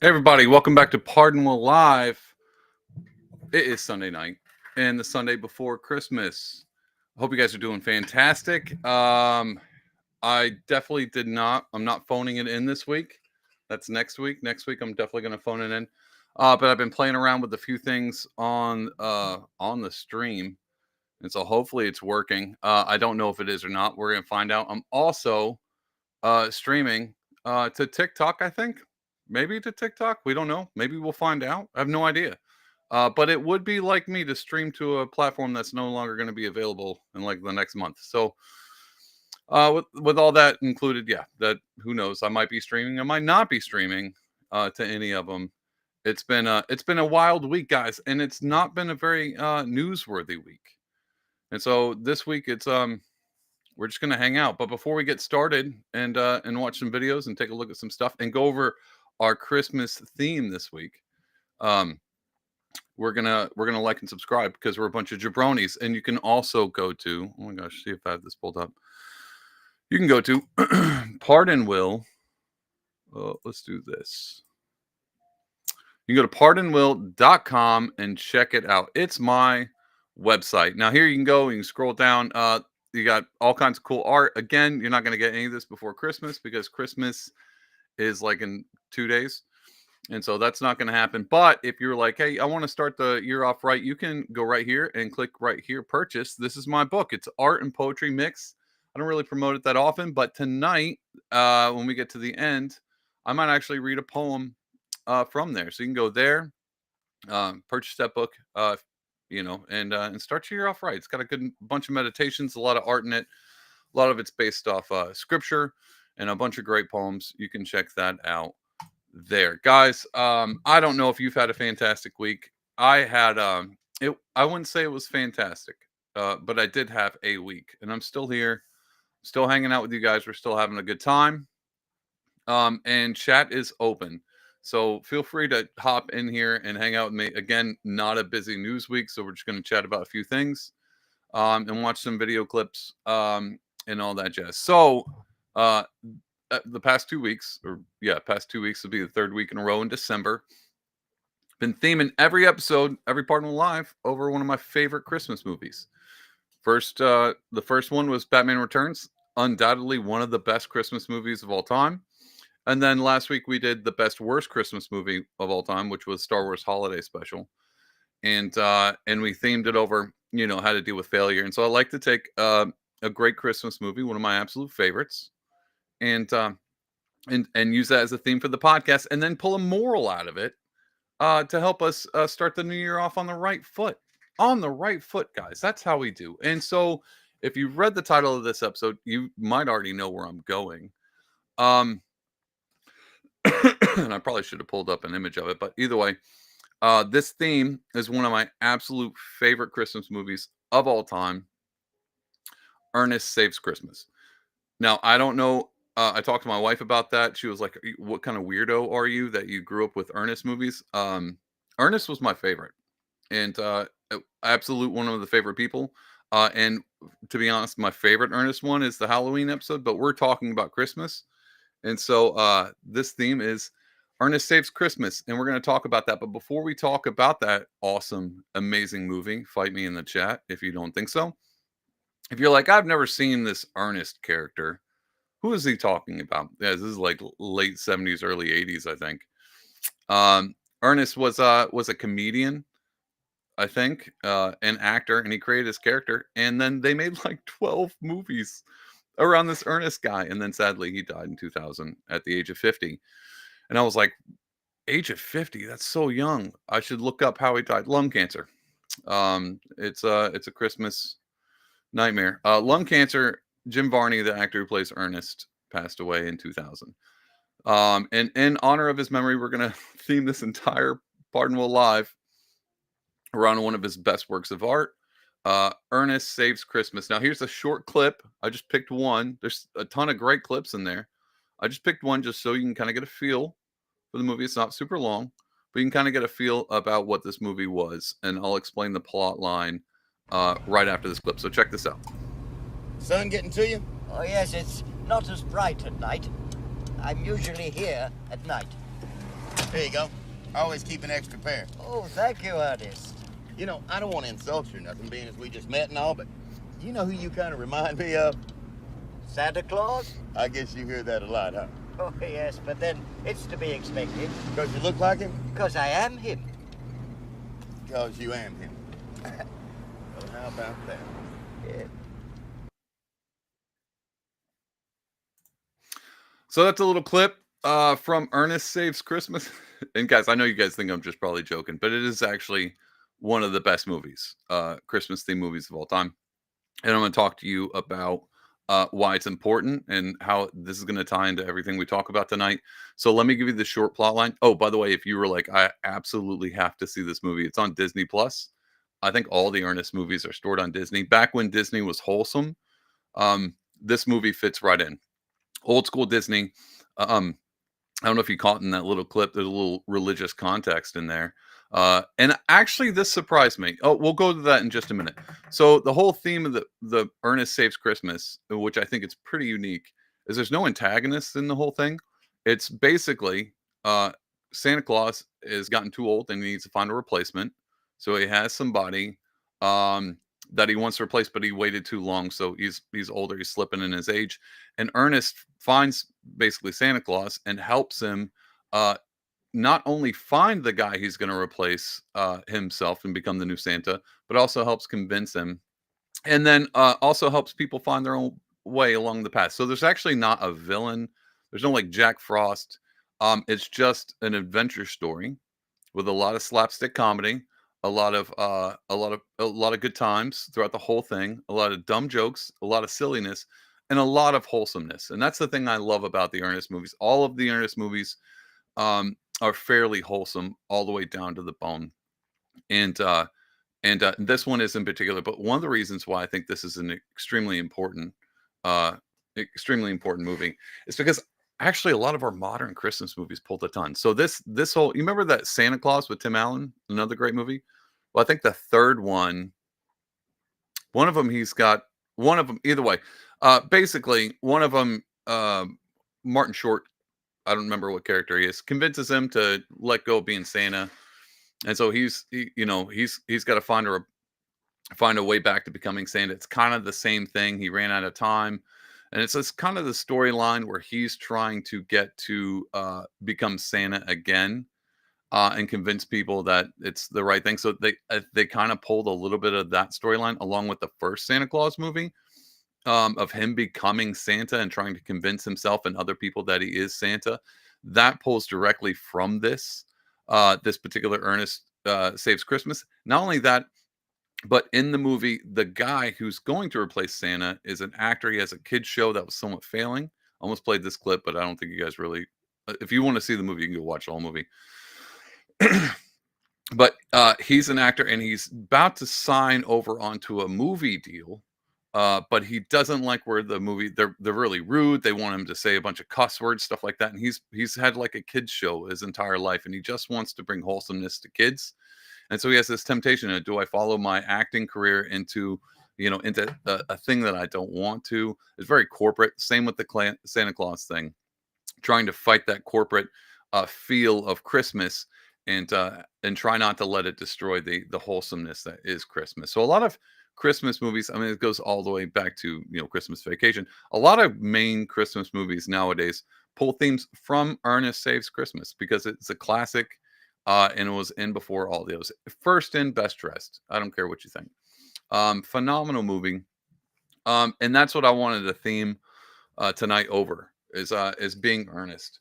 Hey everybody, welcome back to Pardon Will Live. It is Sunday night and the Sunday before Christmas. I hope you guys are doing fantastic. I definitely did not. I'm not phoning it in this week. That's next week. Next week I'm definitely going to phone it in. But I've been playing around with a few things on the stream, and so hopefully it's working. I don't know if it is or not. We're going to find out. I'm also streaming to TikTok, I think. Maybe to TikTok. We don't know. Maybe we'll find out. I have no idea. But it would be like me to stream to a platform that's no longer going to be available in like the next month. So with all that included, yeah, that who knows? I might be streaming. I might not be streaming to any of them. It's been a wild week, guys, and it's not been a very newsworthy week. And so this week we're just gonna hang out. But before we get started and watch some videos and take a look at some stuff and go over our Christmas theme this week, um, we're gonna like and subscribe because we're a bunch of jabronis. And you can also go to, oh my gosh, see if I have this pulled up. You can go to Pardon Will. Let's do this. You can go to pardonwill.com and check it out. It's my website. Now here you can go, you can scroll down. You got all kinds of cool art. Again, you're not going to get any of this before Christmas because Christmas is like in 2 days. And so that's not going to happen. But if you're like, hey, I want to start the year off right, you can go right here and click right here, purchase. This is my book. It's art and poetry mix. I don't really promote it that often, but tonight, when we get to the end, I might actually read a poem from there. So you can go there, purchase that book, and start your year off right. It's got a good bunch of meditations, a lot of art in it. A lot of it's based off scripture and a bunch of great poems. You can check that out there, guys. I don't know if you've had a fantastic week. I had it. I wouldn't say it was fantastic, but I did have a week, and I'm still here, still hanging out with you guys. We're still having a good time. And chat is open. So feel free to hop in here and hang out with me. Again, not a busy news week, so we're just going to chat about a few things and watch some video clips and all that jazz. So the past 2 weeks, past 2 weeks will be the third week in a row in December. Been theming every episode, every Pardon Live over one of my favorite Christmas movies. The first one was Batman Returns, undoubtedly one of the best Christmas movies of all time. And then last week we did the best worst Christmas movie of all time, which was Star Wars Holiday Special, and we themed it over, how to deal with failure. And so I like to take a great Christmas movie, one of my absolute favorites, and use that as a theme for the podcast, and then pull a moral out of it to help us start the new year off on the right foot. On the right foot, guys. That's how we do. And so if you've read the title of this episode, you might already know where I'm going. And I probably should have pulled up an image of it, but either way, this theme is one of my absolute favorite Christmas movies of all time. Earnest Saves Christmas. Now, I don't know. I talked to my wife about that. She was like, "What kind of weirdo are you that you grew up with Ernest movies?" Ernest was my favorite, and absolute one of the favorite people. And to be honest, my favorite Ernest one is the Halloween episode. But we're talking about Christmas. And so this theme is Earnest Saves Christmas, and we're going to talk about that. But before we talk about that awesome, amazing movie, fight me in the chat if you don't think so. If you're like, I've never seen this Ernest character, who is he talking about? Yeah, this is like late 70s, early 80s, I think. Ernest was a comedian, I think, an actor, and he created his character. And then they made like 12 movies around this Ernest guy, and then sadly he died in 2000 at the age of 50. And I was like, age of 50, that's so young. I should look up how he died. Lung cancer. It's a Christmas nightmare. Lung cancer. Jim Varney, the actor who plays Ernest, passed away in 2000. And in honor of his memory, we're gonna theme this entire Pardon Will Live around one of his best works of art, Earnest Saves Christmas. Now, here's a short clip. I just picked one. There's a ton of great clips in there. I just picked one just so you can kind of get a feel for the movie. It's not super long, but you can kind of get a feel about what this movie was. And I'll explain the plot line right after this clip. So check this out. Sun getting to you? Oh, yes, it's not as bright at night. I'm usually here at night. There you go. Always keep an extra pair. Oh, thank you, Ernest. You know, I don't want to insult you or nothing, being as we just met and all, but you know who you kind of remind me of? Santa Claus? I guess you hear that a lot, huh? Oh, yes, but then it's to be expected. Because you look like him? Because I am him. Because you am him. Well, how about that? Yeah. So that's a little clip from Ernest Saves Christmas. And guys, I know you guys think I'm just probably joking, but it is actually one of the best movies, Christmas themed movies of all time. And I'm going to talk to you about why it's important and how this is going to tie into everything we talk about tonight. So let me give you the short plot line. Oh, by the way, if you were like, I absolutely have to see this movie, it's on Disney Plus. I think all the Ernest movies are stored on Disney. Back when Disney was wholesome, this movie fits right in. Old school Disney. I don't know if you caught in that little clip. There's a little religious context in there. And actually, this surprised me. Oh, we'll go to that in just a minute. So the whole theme of the Ernest Saves Christmas, which I think it's pretty unique, is there's no antagonist in the whole thing. It's basically Santa Claus has gotten too old and he needs to find a replacement. So he has somebody that he wants to replace, but he waited too long. So he's older. He's slipping in his age. And Ernest finds basically Santa Claus and helps him not only find the guy he's going to replace himself and become the new Santa, but also helps convince him, and then also helps people find their own way along the path. So there's actually not a villain. There's no like Jack Frost. It's just an adventure story with a lot of slapstick comedy, a lot of good times throughout the whole thing, a lot of dumb jokes, a lot of silliness, and a lot of wholesomeness. And that's the thing I love about the Ernest movies. All of the Ernest movies are fairly wholesome all the way down to the bone. And this one is in particular, but one of the reasons why I think this is an uh, extremely important movie is because actually a lot of our modern Christmas movies pulled a ton. So this whole, you remember that Santa Claus with Tim Allen, another great movie? Well, I think the third one of them, he's got one of them. Either way, basically one of them, Martin Short. I don't remember what character he is. Convinces him to let go of being Santa, and so he's got to find a way back to becoming Santa. It's kind of the same thing. He ran out of time, and it's just kind of the storyline where he's trying to get to become Santa again, and convince people that it's the right thing. So they kind of pulled a little bit of that storyline along with the first Santa Claus movie, of him becoming Santa and trying to convince himself and other people that he is Santa. That pulls directly from this particular Ernest Saves Christmas. Not only that, but in the movie, the guy who's going to replace Santa is an actor. He has a kids show that was somewhat failing. Almost played this clip, but I don't think you guys really. If you want to see the movie, you can go watch the whole movie. But he's an actor, and he's about to sign over onto a movie deal. But he doesn't like where the movie they're really rude. They want him to say a bunch of cuss words, stuff like that. And he's had like a kids show his entire life, and he just wants to bring wholesomeness to kids. And so he has this temptation: do I follow my acting career into a thing that I don't want to? It's very corporate. Same with the Santa Claus thing, trying to fight that corporate feel of Christmas, and try not to let it destroy the wholesomeness that is Christmas. So a lot of Christmas movies, I mean, it goes all the way back to Christmas Vacation. A lot of main Christmas movies nowadays pull themes from Ernest Saves Christmas because it's a classic, and it was in before all the others. First in, best dressed. I don't care what you think. Phenomenal movie, and that's what I wanted to theme tonight over is being earnest.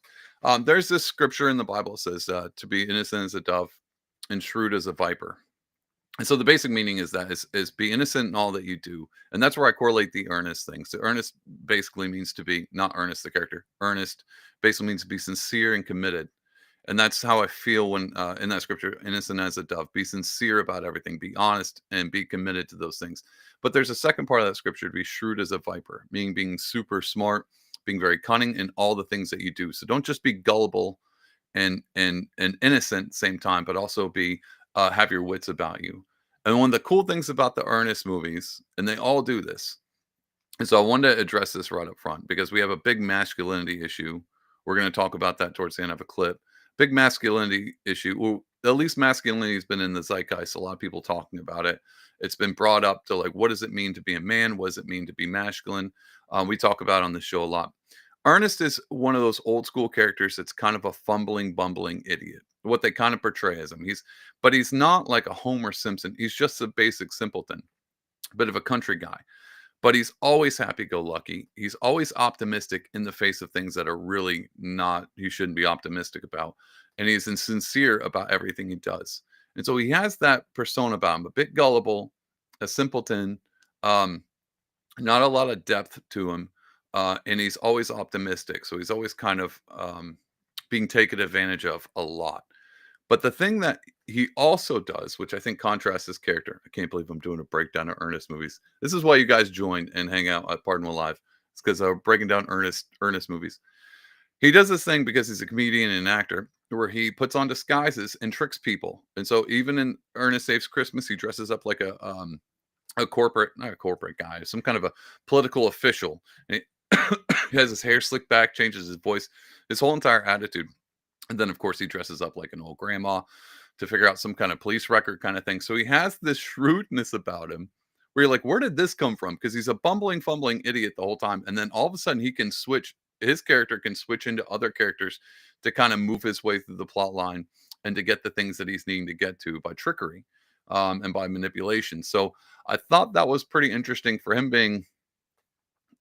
There's this scripture in the Bible that says to be innocent as a dove and shrewd as a viper. And so the basic meaning is be innocent in all that you do. And that's where I correlate the earnest thing. So earnest basically means to be, not earnest, the character. Earnest basically means to be sincere and committed. And that's how I feel when in that scripture, innocent as a dove, be sincere about everything, be honest and be committed to those things. But there's a second part of that scripture, to be shrewd as a viper, meaning being super smart, being very cunning in all the things that you do. So don't just be gullible and innocent at the same time, but also be have your wits about you. And one of the cool things about the Ernest movies, and they all do this, and so I wanted to address this right up front because we have a big masculinity issue. We're going to talk about that towards the end of a clip. big masculinity issue. Well, at least masculinity has been in the zeitgeist. A lot of people talking about it. It's been brought up to like, what does it mean to be a man? What does it mean to be masculine? We talk about it on the show a lot. Ernest is one of those old school characters that's kind of a fumbling, bumbling idiot. What they kind of portray as him. But he's not like a Homer Simpson. He's just a basic simpleton, a bit of a country guy. But he's always happy-go-lucky. He's always optimistic in the face of things that are really not he shouldn't be optimistic about, and he's insincere about everything he does. And so he has that persona about him, a bit gullible, a simpleton, um, not a lot of depth to him, and he's always optimistic. So he's always kind of being taken advantage of a lot. But the thing that he also does, which I think contrasts his character, I can't believe I'm doing a breakdown of Ernest movies. This is why you guys join and hang out at Pardon Live. It's because I'm breaking down Ernest movies. He does this thing because he's a comedian and an actor where he puts on disguises and tricks people. And so even in Ernest Saves Christmas, he dresses up like a corporate, not a corporate guy, some kind of a political official. And he has his hair slicked back, changes his voice, his whole entire attitude. And then, of course, he dresses up like an old grandma to figure out some kind of police record kind of thing. So he has this shrewdness about him where you're like, where did this come from? Because he's a bumbling, fumbling idiot the whole time. And then all of a sudden his character can switch into other characters to kind of move his way through the plot line and to get the things that he's needing to get to by trickery and by manipulation. So I thought that was pretty interesting for him being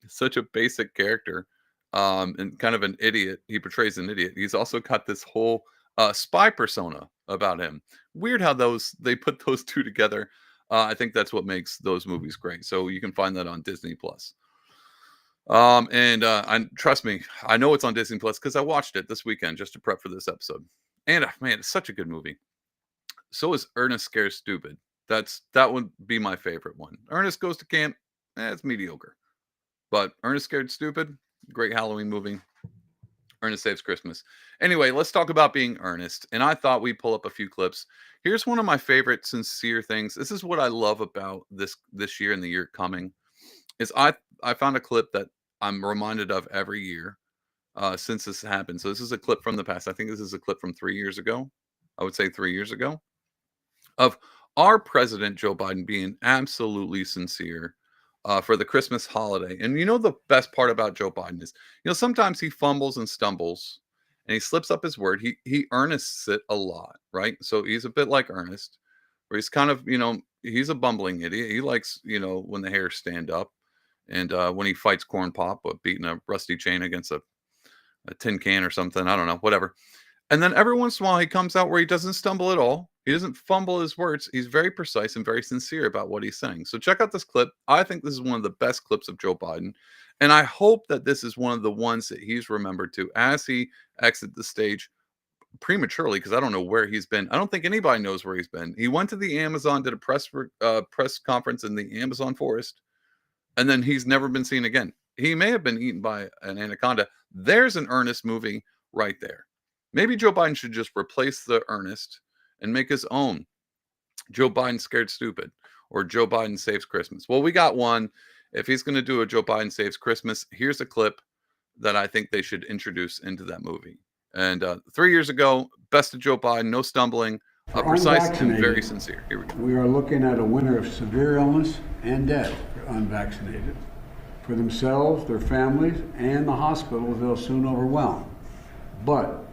such a basic character and kind of an idiot. He portrays an idiot. He's also got this whole spy persona about him. Weird how they put those two together. I think that's what makes those movies great. So you can find that on Disney Plus. And trust me, I know it's on Disney Plus because I watched it this weekend just to prep for this episode. And man, it's such a good movie. So is Ernest Scared Stupid. That would be my favorite one. Ernest Goes to Camp. It's mediocre. But Ernest Scared Stupid, great Halloween movie. Ernest Saves Christmas. Anyway, let's talk about being earnest. And I thought we'd pull up a few clips. Here's one of my favorite sincere things. This is what I love about this year and the year coming. Is I found a clip that I'm reminded of every year since this happened. So this is a clip from the past. I think this is a clip from 3 years ago. I would say 3 years ago of our president Joe Biden being absolutely sincere for the Christmas holiday. And you know the best part about Joe Biden is, sometimes he fumbles and stumbles and he slips up his word. He earnests it a lot, right? So he's a bit like Ernest, where he's kind of, he's a bumbling idiot. He likes, when the hairs stand up and when he fights Corn Pop, but beating a rusty chain against a tin can or something. I don't know, whatever. And then every once in a while he comes out where he doesn't stumble at all. He doesn't fumble his words. He's very precise and very sincere about what he's saying. So check out this clip. I think this is one of the best clips of Joe Biden. And I hope that this is one of the ones that he's remembered to as he exits the stage prematurely, because I don't know where he's been. I don't think anybody knows where he's been. He went to the Amazon, did a press conference in the Amazon forest, and then he's never been seen again. He may have been eaten by an anaconda. There's an Ernest movie right there. Maybe Joe Biden should just replace the Ernest and make his own Joe Biden Scared Stupid or Joe Biden Saves Christmas. Well, we got one. If he's going to do a Joe Biden Saves Christmas, here's a clip that I think they should introduce into that movie. And 3 years ago, best of Joe Biden, no stumbling, precise and very sincere. Here we go. We are looking at a winter of severe illness and death for unvaccinated. For themselves, their families, and the hospitals they'll soon overwhelm. But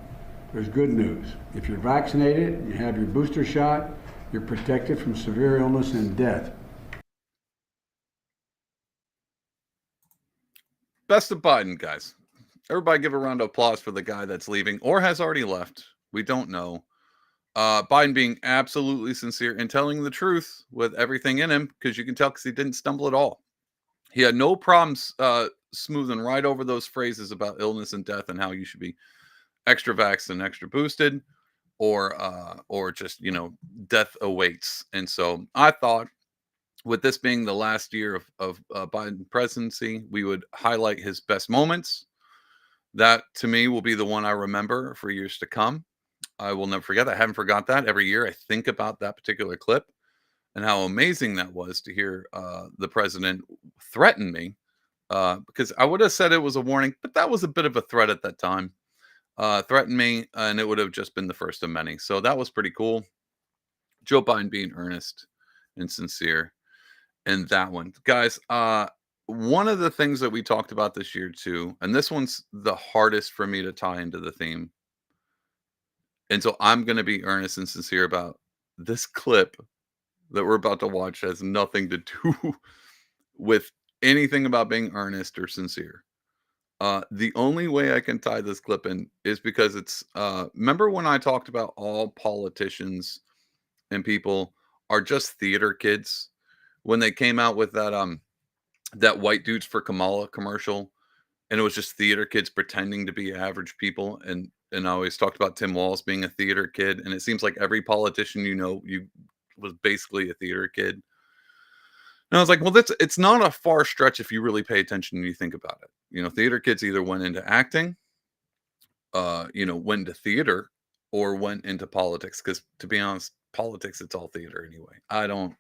there's good news. If you're vaccinated, you have your booster shot, you're protected from severe illness and death. Best of Biden, guys. Everybody give a round of applause for the guy that's leaving or has already left. We don't know. Biden being absolutely sincere and telling the truth with everything in him, because you can tell because he didn't stumble at all. He had no problems smoothing right over those phrases about illness and death and how you should be extra vaxxed and extra boosted, or just death awaits. And so I thought, with this being the last year of Biden presidency, we would highlight his best moments. That to me will be the one I remember for years to come. I will never forget. I haven't forgot that. Every year I think about that particular clip and how amazing that was to hear the president threaten me, because I would have said it was a warning, but that was a bit of a threat at that time. threatened me, and it would have just been the first of many. So that was pretty cool. Joe Biden being earnest and sincere in that one. Guys, one of the things that we talked about this year too, and this one's the hardest for me to tie into the theme. And so I'm going to be earnest and sincere about this clip that we're about to watch has nothing to do with anything about being earnest or sincere. The only way I can tie this clip in is because it's remember when I talked about all politicians and people are just theater kids when they came out with that white dudes for Kamala commercial, and it was just theater kids pretending to be average people, and I always talked about Tim Walz being a theater kid, and it seems like every politician you was basically a theater kid. And I was like, well, it's not a far stretch if you really pay attention and you think about it. Theater kids either went into acting, went into theater, or went into politics. Because to be honest, politics, it's all theater anyway. I don't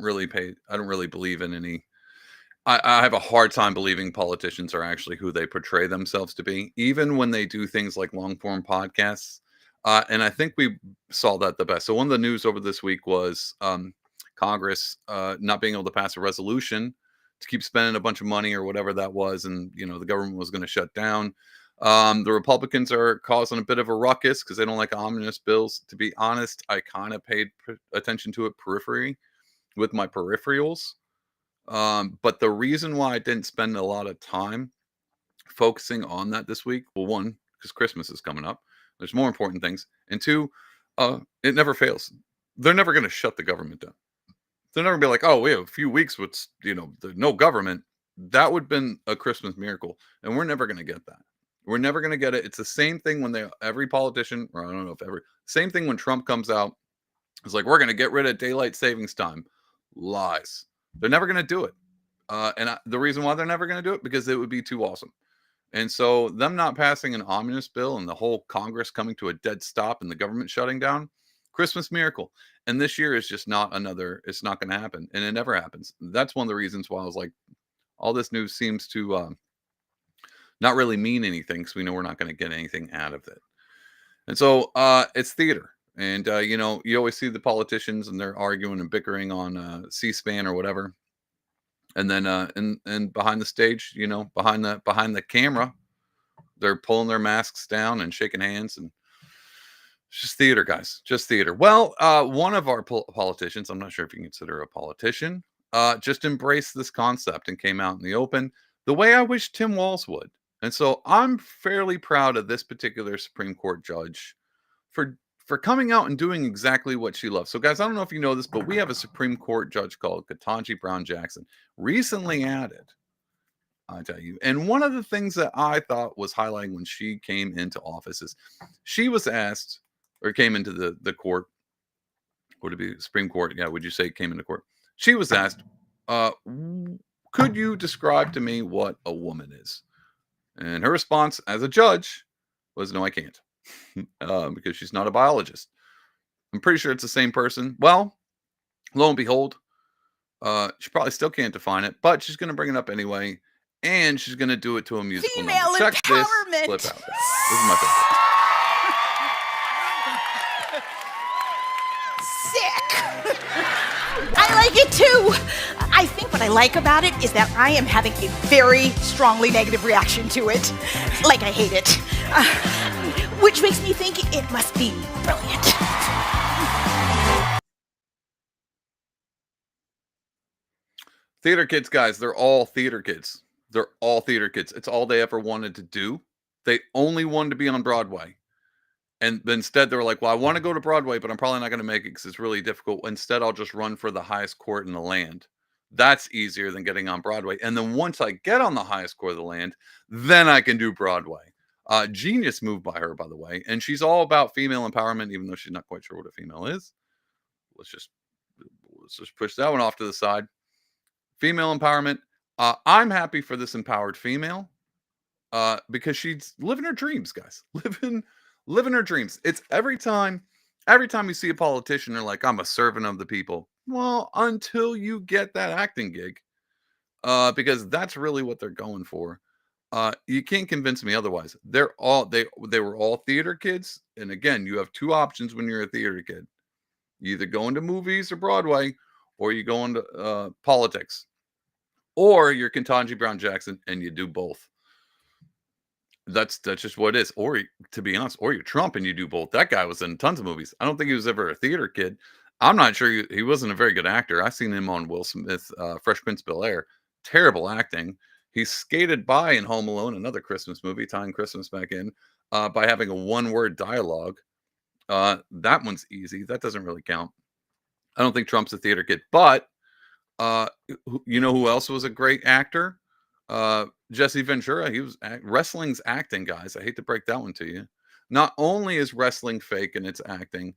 really believe in any. I have a hard time believing politicians are actually who they portray themselves to be, even when they do things like long form podcasts. And I think we saw that the best. So one of the news over this week was Congress not being able to pass a resolution to keep spending a bunch of money or whatever that was, and the government was going to shut down. The Republicans are causing a bit of a ruckus because they don't like omnibus bills. To be honest, I kind of paid attention to it with my peripherals. But the reason why I didn't spend a lot of time focusing on that this week, well, one, because Christmas is coming up. There's more important things. And two, it never fails. They're never going to shut the government down. They're never going to be like, oh, we have a few weeks with, no government. That would have been a Christmas miracle. And we're never going to get that. We're never going to get it. It's the same thing when every politician, or I don't know if same thing when Trump comes out. It's like, we're going to get rid of daylight savings time. Lies. They're never going to do it. The reason why they're never going to do it, because it would be too awesome. And so them not passing an omnibus bill and the whole Congress coming to a dead stop and the government shutting down, Christmas miracle. And this year is just it's not going to happen. And it never happens. That's one of the reasons why I was like, all this news seems to not really mean anything, because we know we're not going to get anything out of it. And so it's theater. And, you always see the politicians and they're arguing and bickering on C-SPAN or whatever. And then and behind the stage, behind the camera, they're pulling their masks down and shaking hands. And it's just theater, guys. Just theater. Well, one of our politicians, I'm not sure if you can consider a politician, just embraced this concept and came out in the open the way I wish Tim Walz would. And so I'm fairly proud of this particular Supreme Court judge for coming out and doing exactly what she loves. So, guys, I don't know if you know this, but we have a Supreme Court judge called Ketanji Brown Jackson, recently added, I tell you. And one of the things that I thought was highlighting when she came into office is she was asked, or came into the court, would it be Supreme Court? Yeah, would you say came into court? She was asked, could you describe to me what a woman is? And her response as a judge was, no, I can't. Because she's not a biologist. I'm pretty sure it's the same person. Well, lo and behold, she probably still can't define it, but she's going to bring it up anyway, and she's going to do it to a musical Female number. Check empowerment. this clip out. This is my favorite. Sick. I like it too. I think what I like about it is that I am having a very strongly negative reaction to it. Like I hate it. Which makes me think it must be brilliant. Theater kids, guys, they're all theater kids. They're all theater kids. It's all they ever wanted to do. They only wanted to be on Broadway. And instead, they were like, well, I want to go to Broadway, but I'm probably not going to make it because it's really difficult. Instead, I'll just run for the highest court in the land. That's easier than getting on Broadway. And then once I get on the highest court of the land, then I can do Broadway. Genius move by her, by the way. And she's all about female empowerment, even though she's not quite sure what a female is. Let's just push that one off to the side. Female empowerment. I'm happy for this empowered female because she's living her dreams, guys. Living her dreams. It's every time you see a politician, they're like, I'm a servant of the people. Well, until you get that acting gig, because that's really what they're going for. You can't convince me otherwise. They were all theater kids, and again, you have two options when you're a theater kid. You either go into movies or Broadway, or you go into politics, or you're Ketanji Brown Jackson and you do both. That's just what it is. Or to be honest, or you're Trump and you do both. That guy was in tons of movies. I don't think he was ever a theater kid. I'm not sure he wasn't a very good actor. I seen him on Will Smith, Fresh Prince of Bel-Air. Terrible acting. He skated by in Home Alone, another Christmas movie, tying Christmas back in, by having a one-word dialogue. That one's easy. That doesn't really count. I don't think Trump's a theater kid, but you know who else was a great actor? Jesse Ventura. He was wrestling's acting, guys. I hate to break that one to you. Not only is wrestling fake and it's acting,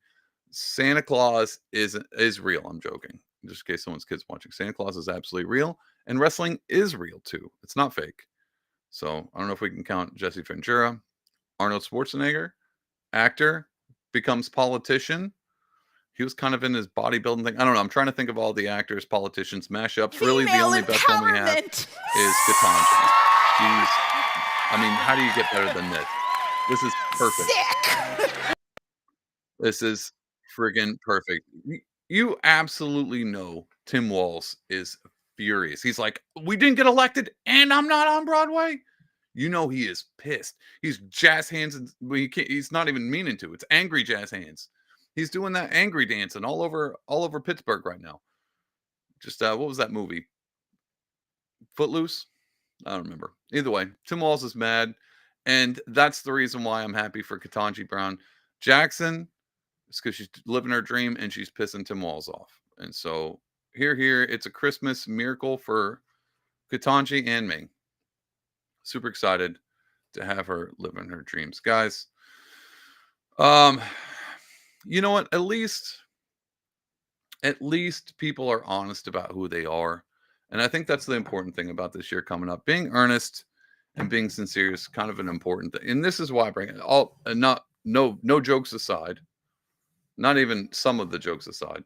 Santa Claus is real. I'm joking. Just in case someone's kids watching. Santa Claus is absolutely real, and wrestling is real too. It's not fake. So I don't know if we can count Jesse Ventura. Arnold Schwarzenegger, actor, becomes politician. He was kind of in his bodybuilding thing. I don't know. I'm trying to think of all the actors, politicians, mashups. Really, the Female only best one we have empowerment. is Ketanji. She's, I mean, how do you get better than this? This is perfect. Sick. This is friggin' perfect. You absolutely know Tim Walz is furious. He's like, we didn't get elected and I'm not on Broadway. You know he is pissed. He's jazz hands, and well, he's not even meaning to. It's angry jazz hands. He's doing that angry dancing all over Pittsburgh right now. Just what was that movie? Footloose? I don't remember. Either way, Tim Walz is mad, and that's the reason why I'm happy for Ketanji Brown Jackson. It's because she's living her dream and she's pissing Tim Walz off. And so here, it's a Christmas miracle for Ketanji and me. Super excited to have her living her dreams, guys. You know what? At least people are honest about who they are. And I think that's the important thing about this year coming up. Being earnest and being sincere is kind of an important thing. And this is why I bring it all, and no jokes aside, not even some of the jokes aside.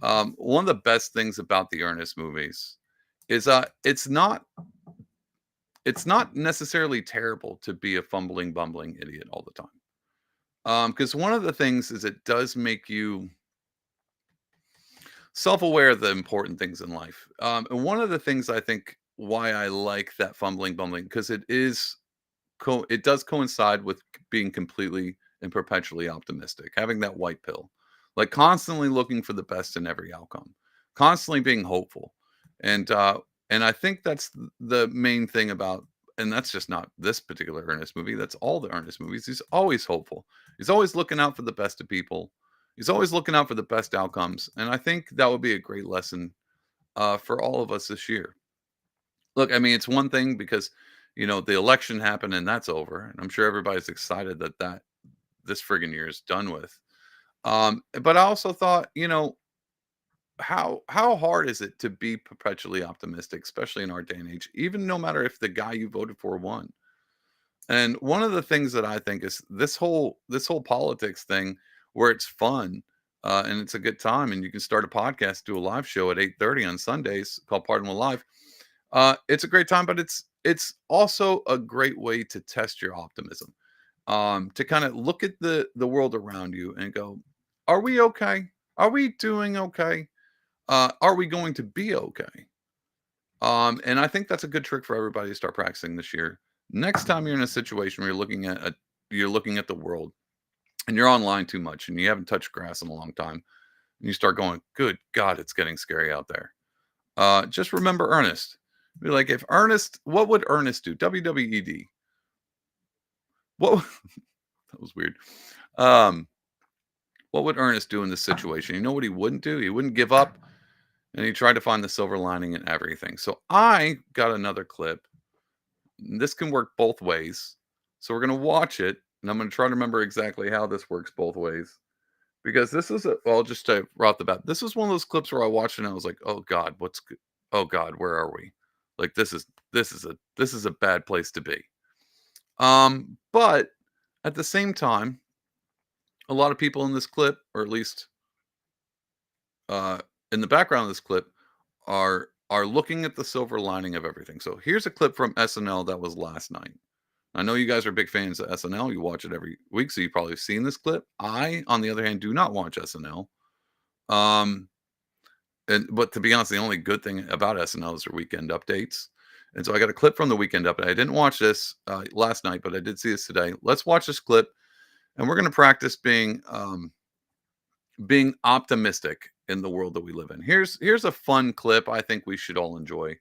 One of the best things about the Earnest movies is it's not necessarily terrible to be a fumbling, bumbling idiot all the time. Because one of the things is it does make you self-aware of the important things in life. And one of the things I think why I like that fumbling, bumbling, because it does coincide with being completely and perpetually optimistic, having that white pill, like constantly looking for the best in every outcome, constantly being hopeful. And I think that's the main thing about, and that's just not this particular Earnest movie. That's all the Earnest movies. He's always hopeful. He's always looking out for the best of people. He's always looking out for the best outcomes. And I think that would be a great lesson for all of us this year. Look, I mean, it's one thing because, the election happened and that's over. And I'm sure everybody's excited that this friggin' year is done with. But I also thought, how hard is it to be perpetually optimistic, especially in our day and age, even no matter if the guy you voted for won? And one of the things that I think is this whole politics thing where it's fun and it's a good time, and you can start a podcast, do a live show at 8:30 on Sundays called Pardon Will Live. It's a great time, but it's also a great way to test your optimism, to kind of look at the world around you and go, are we okay? Are we doing okay? Are we going to be okay? And I think that's a good trick for everybody to start practicing this year. Next time you're in a situation where you're looking at the world and you're online too much and you haven't touched grass in a long time, and you start going, good God, it's getting scary out there. Just remember Ernest. Be like, what would Ernest do? WWED. What? That was weird. What would Ernest do in this situation? You know what he wouldn't do? He wouldn't give up, and he tried to find the silver lining in everything. So I got another clip. This can work both ways. So we're going to watch it, and I'm going to try to remember exactly how this works both ways. Because this is just to right off the bat, this is one of those clips where I watched it and I was like, oh God, oh God, where are we? Like this is a bad place to be. But at the same time, a lot of people in this clip, or at least in the background of this clip, are are looking at the silver lining of everything. So here's a clip from SNL that was last night. I know you guys are big fans of SNL. You watch it every week, so you've probably seen this clip. I, on the other hand, do not watch SNL. But to be honest, the only good thing about SNL is their weekend updates. And so I got a clip from the weekend update. I didn't watch this last night, but I did see this today. Let's watch this clip, and we're going to practice being optimistic in the world that we live in. Here's a fun clip I think we should all enjoy.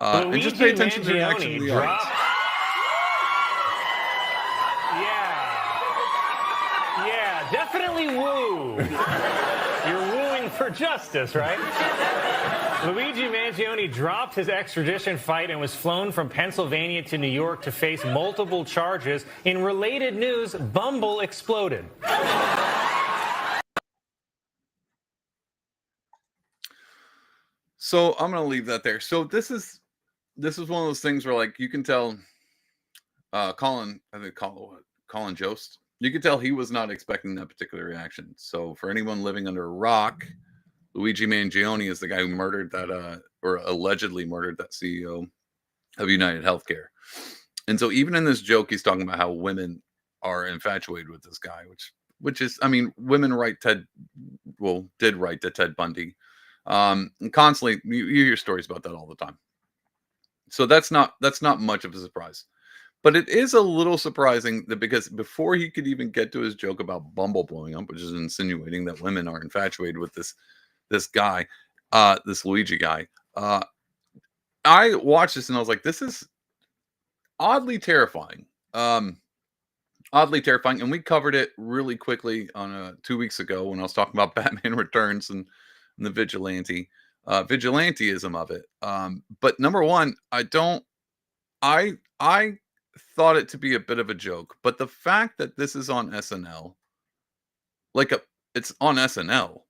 And just pay attention to the reaction of the audience. Yeah, definitely woo. You're wooing for justice, right? Luigi Mangione dropped his extradition fight and was flown from Pennsylvania to New York to face multiple charges. In related news, Bumble exploded. So I'm going to leave that there. So this is one of those things where, like, you can tell Colin Jost, you could tell he was not expecting that particular reaction. So for anyone living under a rock, Luigi Mangione is the guy who murdered that or allegedly murdered that CEO of United Healthcare. And so even in this joke, he's talking about how women are infatuated with this guy, which is, I mean, women did write to Ted Bundy. And constantly you hear stories about that all the time. So that's not much of a surprise. But it is a little surprising that, because before he could even get to his joke about Bumble blowing up, which is insinuating that women are infatuated with this guy, this Luigi guy, I watched this and I was like, this is oddly terrifying. Oddly terrifying. And we covered it really quickly on 2 weeks ago when I was talking about Batman Returns and the vigilantism of it. But number one, I thought it to be a bit of a joke, but the fact that this is on SNL, it's on SNL,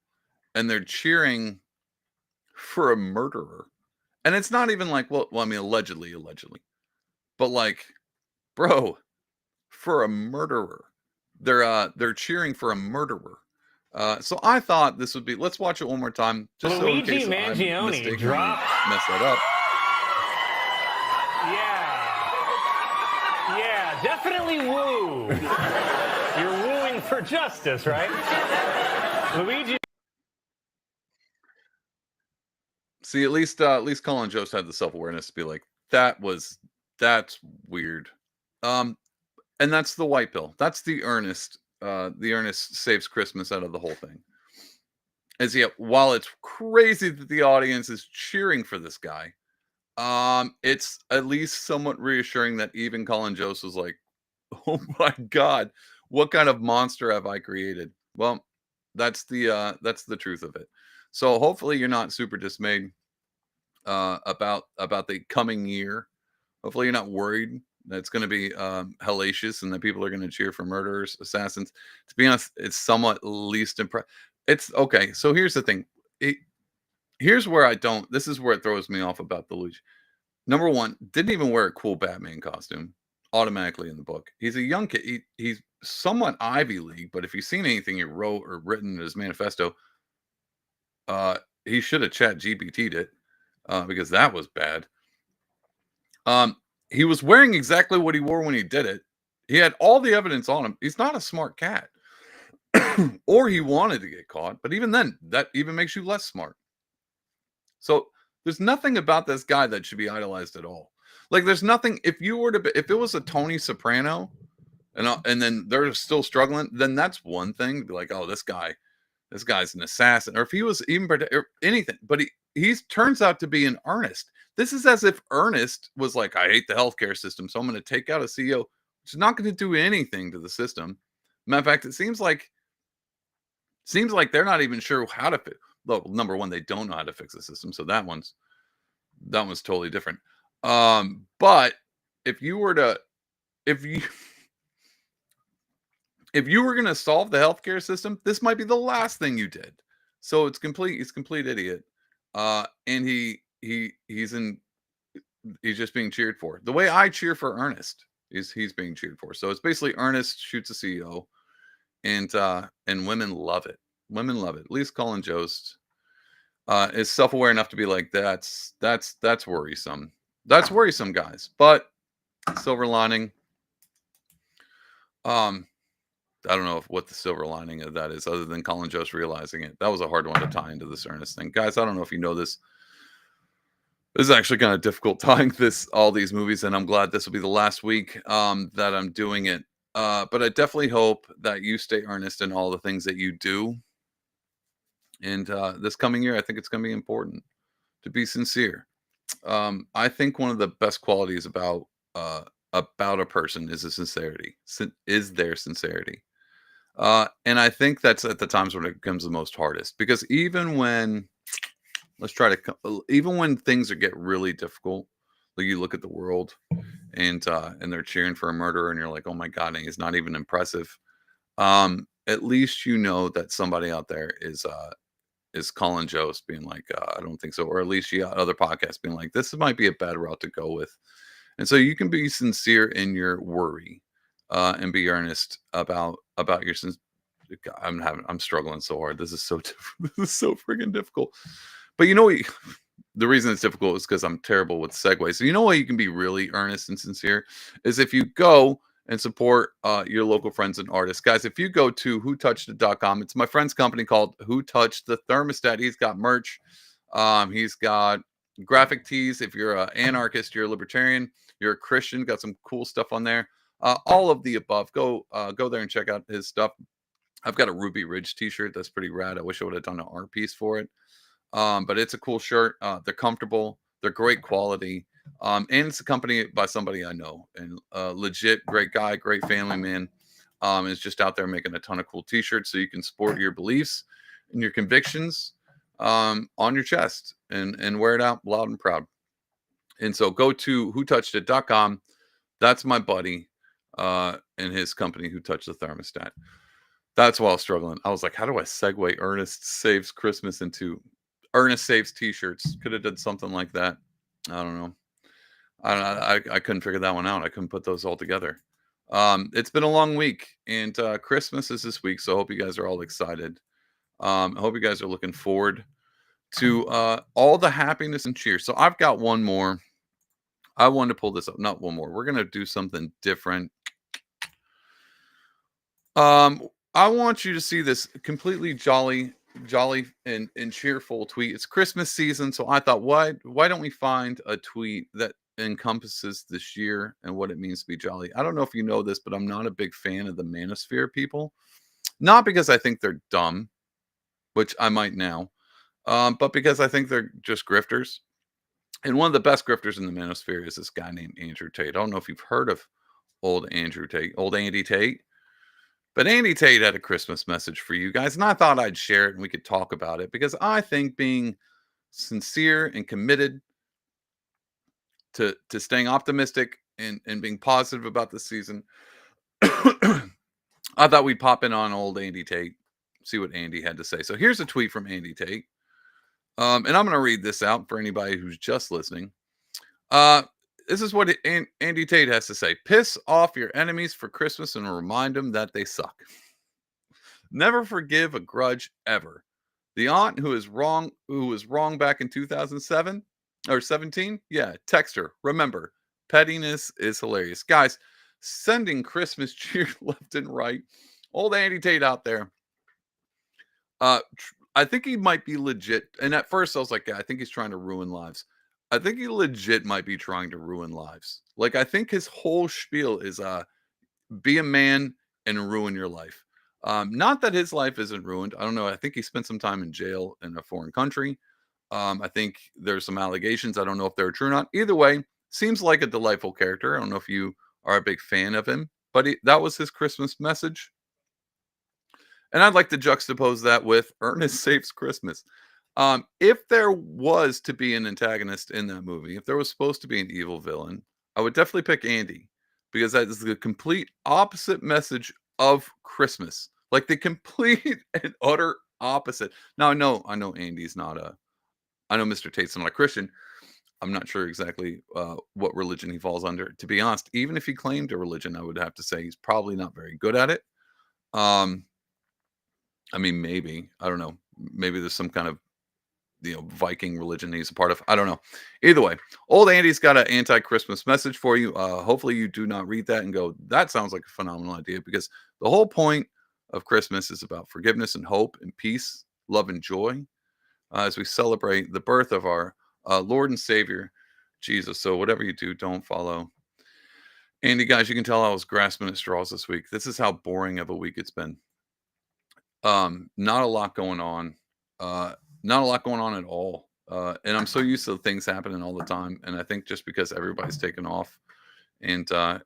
and they're cheering for a murderer, and it's not even like, well, I mean, allegedly, but like, bro, for a murderer, they're cheering for a murderer. So I thought this would be. Let's watch it one more time, just Luigi so in case I'm Mangione dropped. mess that up. Yeah, definitely woo. You're wooing for justice, right? Luigi. See, at least Colin Jost had the self-awareness to be like, that's weird. And that's the white pill. That's the Earnest Saves Christmas out of the whole thing. As yet, while it's crazy that the audience is cheering for this guy, it's at least somewhat reassuring that even Colin Jost was like, oh my God, what kind of monster have I created? Well, that's the truth of it. So hopefully you're not super dismayed about the coming year. Hopefully you're not worried that it's going to be hellacious and that people are going to cheer for murderers, assassins. To be honest, it's somewhat least impressive. It's okay. So here's the thing. Here's where this is where it throws me off about the Luigi. Number one, didn't even wear a cool Batman costume automatically in the book. He's a young kid. He's somewhat Ivy League, but if you've seen anything he wrote or written in his manifesto, he should have chat GPT'd it because that was bad. He was wearing exactly what he wore when he did it. He had all the evidence on him. He's not a smart cat. Or he wanted to get caught, but even then, that even makes you less smart. So there's nothing about this guy that should be idolized at all. Like, there's nothing. If it was a Tony Soprano, and then they're still struggling, then that's one thing. Be like, oh, this guy's an assassin. Or if he was even or anything, but he turns out to be an Earnest. This is as if Earnest was like, I hate the healthcare system, so I'm going to take out a CEO, which is not going to do anything to the system. Matter of fact, it seems like they're not even sure how to fix. Well, number one, they don't know how to fix the system, so that one's totally different. But if you were to going to solve the healthcare system, this might be the last thing you did. So he's complete idiot. And he's just being cheered for. The way I cheer for Earnest is he's being cheered for. So it's basically Earnest shoots a CEO, and women love it. Women love it. At least Colin Jost. is self-aware enough to be like, that's worrisome. That's worrisome, guys. But silver lining, um, I don't know what the silver lining of that is, other than Colin Jost realizing it. That was a hard one to tie into this Ernest thing, guys. I don't know if you know this. This is actually kind of difficult tying all these movies, and I'm glad this will be the last week that I'm doing it. But I definitely hope that you stay earnest in all the things that you do. And this coming year, I think it's going to be important to be sincere. I think one of the best qualities about a person is their sincerity. And I think that's at the times when it becomes the most hardest, because even when even when things get really difficult, like you look at the world and they're cheering for a murderer, and you're like, oh my god, and he's not even impressive. At least you know that somebody out there is Colin Jost being like, I don't think so, or at least you got other podcasts being like, this might be a bad route to go with, and so you can be sincere in your worry, and be earnest about your sins. I'm struggling so hard. This is so this is so freaking difficult. But you know what? The reason it's difficult is because I'm terrible with segues. So you know why you can be really earnest and sincere is if you go and support your local friends and artists. Guys, if you go to whotouchedit.com, it's my friend's company called Who Touched the Thermostat. He's got merch. He's got graphic tees. If you're an anarchist, you're a libertarian, you're a Christian, got some cool stuff on there. All of the above. Go there and check out his stuff. I've got a Ruby Ridge t-shirt that's pretty rad. I wish I would have done an art piece for it. But it's a cool shirt. They're comfortable. They're great quality. And it's accompanied by somebody I know, and legit great guy, great family man. Is just out there making a ton of cool t-shirts so you can support your beliefs and your convictions on your chest and wear it out loud and proud. And so go to whotouchedit.com. That's my buddy and his company, Who Touched the Thermostat. That's why I was struggling. I was like, how do I segue Earnest Saves Christmas into Earnest Saves t-shirts? Could have done something like that. I don't know. I couldn't figure that one out. I couldn't put those all together. It's been a long week, and Christmas is this week, so I hope you guys are all excited. I hope you guys are looking forward to all the happiness and cheer. So I've got one more. I wanted to pull this up. Not one more. We're going to do something different. I want you to see this completely jolly and cheerful tweet. It's Christmas season, so I thought, why don't we find a tweet that encompasses this year and what it means to be jolly? I don't know if you know this, but I'm not a big fan of the manosphere people. Not because I think they're dumb, which I might now, but because I think they're just grifters. And one of the best grifters in the manosphere is this guy named Andrew Tate. I don't know if you've heard of old Andy Tate. But Andy Tate had a Christmas message for you guys, and I thought I'd share it and we could talk about it, because I think being sincere and committed to staying optimistic and being positive about the season, I thought we'd pop in on old Andy Tate, see what Andy had to say. So here's a tweet from Andy Tate, and I'm going to read this out for anybody who's just listening. This is what Andy Tate has to say. Piss off your enemies for Christmas and remind them that they suck. Never forgive a grudge ever. The aunt who was wrong back in 2007 or 17. Yeah, text her. Remember, pettiness is hilarious. Guys, sending Christmas cheer left and right. Old Andy Tate out there. I think he might be legit. And at first I was like, yeah, I think he's trying to ruin lives. I think he legit might be trying to ruin lives. Like, I think his whole spiel is be a man and ruin your life. Not that his life isn't ruined. I don't know. I think he spent some time in jail in a foreign country. I think there's some allegations. I don't know if they're true or not. Either way, seems like a delightful character. I don't know if you are a big fan of him, but that was his Christmas message. And I'd like to juxtapose that with Ernest Saves Christmas. If there was to be an antagonist in that movie, if there was supposed to be an evil villain, I would definitely pick Andy, because that is the complete opposite message of Christmas. Like the complete and utter opposite. Now I know Andy's not I know Mr. Tate's not a Christian. I'm not sure exactly what religion he falls under. To be honest, even if he claimed a religion, I would have to say he's probably not very good at it. I mean, maybe, I don't know. Maybe there's some kind of Viking religion he's a part of. I don't know. Either way, old Andy's got an anti-Christmas message for you. Hopefully you do not read that and go, that sounds like a phenomenal idea, because the whole point of Christmas is about forgiveness and hope and peace, love and joy, as we celebrate the birth of our Lord and Savior, Jesus. So whatever you do, don't follow Andy. Guys, you can tell I was grasping at straws this week. This is how boring of a week it's been. Not a lot going on. Not a lot going on at all. And I'm so used to things happening all the time. And I think just because everybody's taken off, and I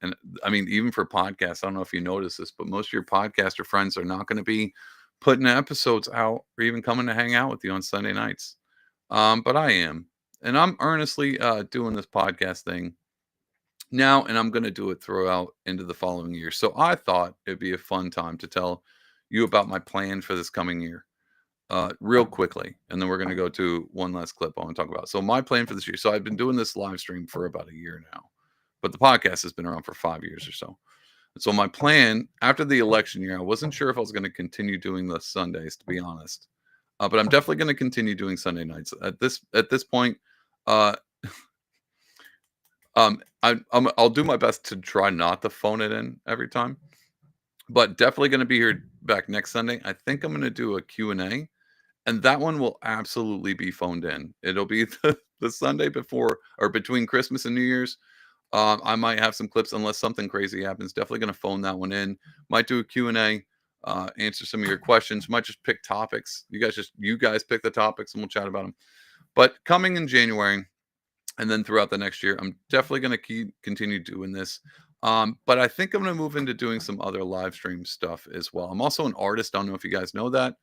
mean, even for podcasts, I don't know if you notice this, but most of your podcaster friends are not going to be putting episodes out or even coming to hang out with you on Sunday nights. But I am, and I'm earnestly doing this podcast thing now, and I'm going to do it throughout into the following year. So I thought it'd be a fun time to tell you about my plan for this coming year. Real quickly, and then we're going to go to one last clip I want to talk about. So my plan for this year. So I've been doing this live stream for about a year now, but the podcast has been around for 5 years or so. And so my plan after the election year, I wasn't sure if I was going to continue doing the Sundays, to be honest, but I'm definitely going to continue doing Sunday nights at this point. I'll do my best to try not to phone it in every time, but definitely going to be here back next Sunday. I think I'm going to do a Q&A. And that one will absolutely be phoned in. It'll be the Sunday before or between Christmas and New Year's. I might have some clips unless something crazy happens. Definitely going to phone that one in. Might do a Q&A, answer some of your questions. Might just pick topics. You guys pick the topics and we'll chat about them. But coming in January and then throughout the next year, I'm definitely going to continue doing this. But I think I'm going to move into doing some other live stream stuff as well. I'm also an artist. I don't know if you guys know that.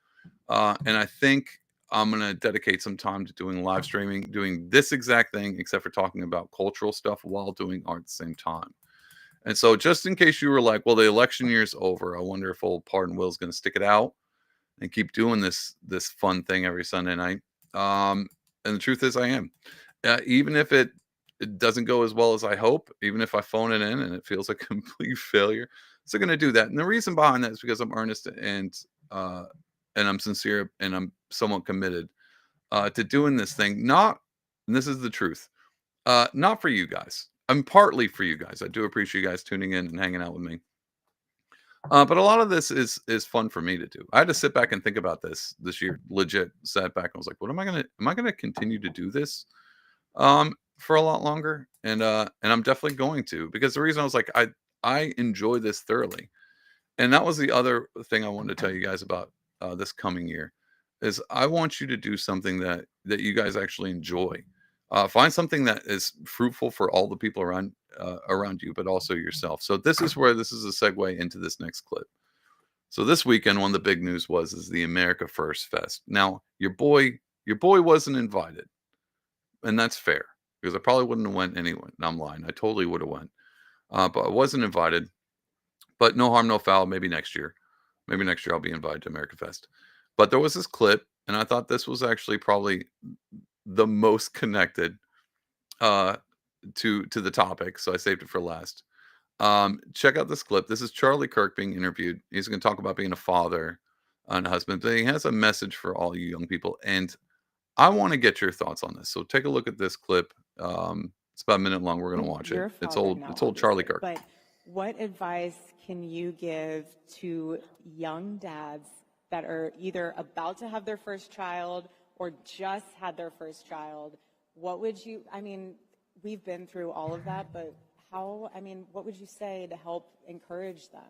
And I think I'm going to dedicate some time to doing live streaming, doing this exact thing, except for talking about cultural stuff while doing art at the same time. And so just in case you were like, well, the election year's over, I wonder if old Pardon Will is going to stick it out and keep doing this fun thing every Sunday night. And the truth is I am. Even if it doesn't go as well as I hope, even if I phone it in and it feels like a complete failure, still going to do that. And the reason behind that is because I'm earnest and I'm sincere and I'm somewhat committed to doing this thing. And this is the truth, not for you guys. I'm partly for you guys. I do appreciate you guys tuning in and hanging out with me. But a lot of this is fun for me to do. I had to sit back and think about this year. Legit sat back and was like, am I gonna continue to do this for a lot longer? And I'm definitely going to, because the reason I was like, I enjoy this thoroughly. And that was the other thing I wanted to tell you guys about this coming year, is I want you to do something that you guys actually enjoy. Find something that is fruitful for all the people around you, but also yourself. So this is a segue into this next clip. So this weekend, one of the big news is the America First Fest. Now, your boy wasn't invited, and that's fair, because I probably wouldn't have went anyway. No, I'm lying. I totally would have went, but I wasn't invited. But no harm, no foul. Maybe next year. Maybe next year I'll be invited to America Fest. But there was this clip, and I thought this was actually probably the most connected to the topic, so I saved it for last. Check out this clip. This is Charlie Kirk being interviewed. He's going to talk about being a father and a husband, but he has a message for all you young people, and I want to get your thoughts on this. So take a look at this clip. It's about a minute long. We're going to watch it. It's old Charlie Kirk. But what advice can you give to young dads that are either about to have their first child or just had their first child? What would you, we've been through all of that, but what would you say to help encourage them?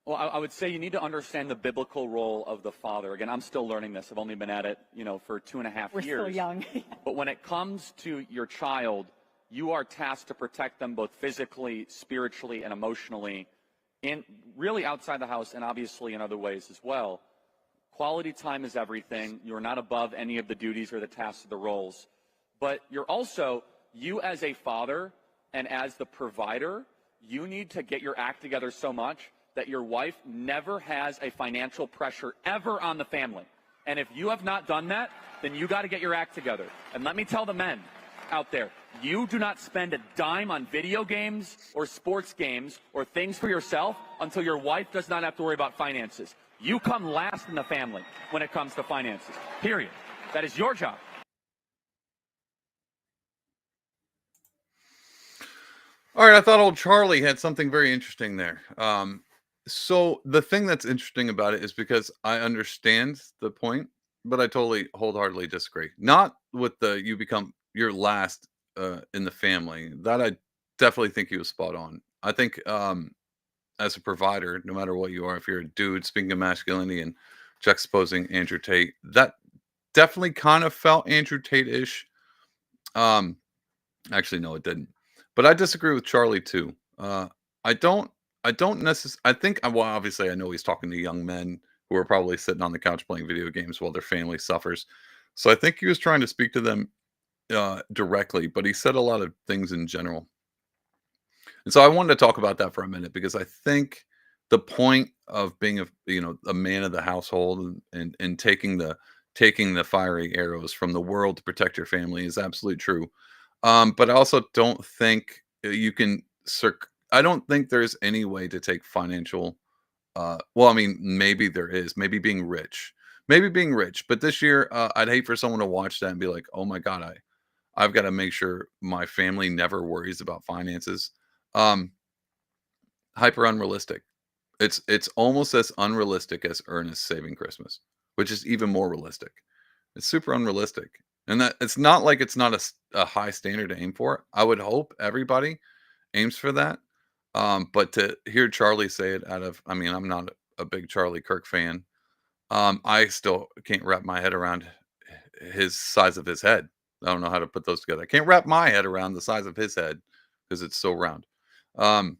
Well, I would say you need to understand the biblical role of the father. Again, I'm still learning this. I've only been at it, for 2.5 years. We're still young. But when it comes to your child, you are tasked to protect them both physically, spiritually, and emotionally, and really outside the house, and obviously in other ways as well. Quality time is everything. You're not above any of the duties or the tasks or the roles. But you as a father and as the provider, you need to get your act together so much that your wife never has a financial pressure ever on the family. And if you have not done that, then you got to get your act together. And let me tell the men out there, you do not spend a dime on video games or sports games or things for yourself until your wife does not have to worry about finances. You come last in the family when it comes to finances, period. That is your job. All right, I thought old Charlie had something very interesting there. So the thing that's interesting about it is because I understand the point, but I totally wholeheartedly disagree. Not with the you become your last in the family. That I definitely think he was spot on. I think as a provider, no matter what you are, if you're a dude, speaking of masculinity and juxtaposing Andrew Tate, that definitely kind of felt Andrew Tate-ish. Um, Actually, no, it didn't. But I disagree with Charlie too. I don't. I don't necessarily. I think. Well, obviously, I know he's talking to young men who are probably sitting on the couch playing video games while their family suffers. So I think he was trying to speak to them directly, but he said a lot of things in general. And so I wanted to talk about that for a minute because I think the point of being a man of the household and taking the fiery arrows from the world to protect your family is absolutely true. But I also don't think you can I don't think there's any way to take financial well, I mean, maybe there is. Maybe being rich. Maybe being rich. But this year, I'd hate for someone to watch that and be like, "Oh my god, I've got to make sure my family never worries about finances." Um, Hyper unrealistic. It's almost as unrealistic as Ernest Saving Christmas, which is even more realistic. It's super unrealistic. And that it's not like it's not a high standard to aim for. I would hope everybody aims for that. But to hear Charlie say it out of, I mean, I'm not a big Charlie Kirk fan. I still can't wrap my head around his size of his head. I don't know how to put those together. I can't wrap my head around the size of his head because it's so round. Um,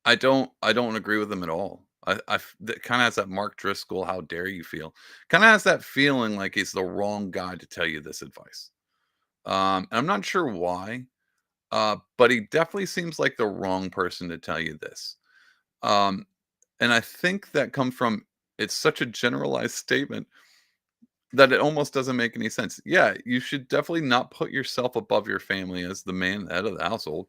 I don't agree with him at all. That kind of has that Mark Driscoll, how dare you feel? Kind of has that feeling like he's the wrong guy to tell you this advice. And I'm not sure why, but he definitely seems like the wrong person to tell you this. Um, and I think that comes from it's such a generalized statement that it almost doesn't make any sense. Yeah, you should definitely not put yourself above your family as the man, head of the household.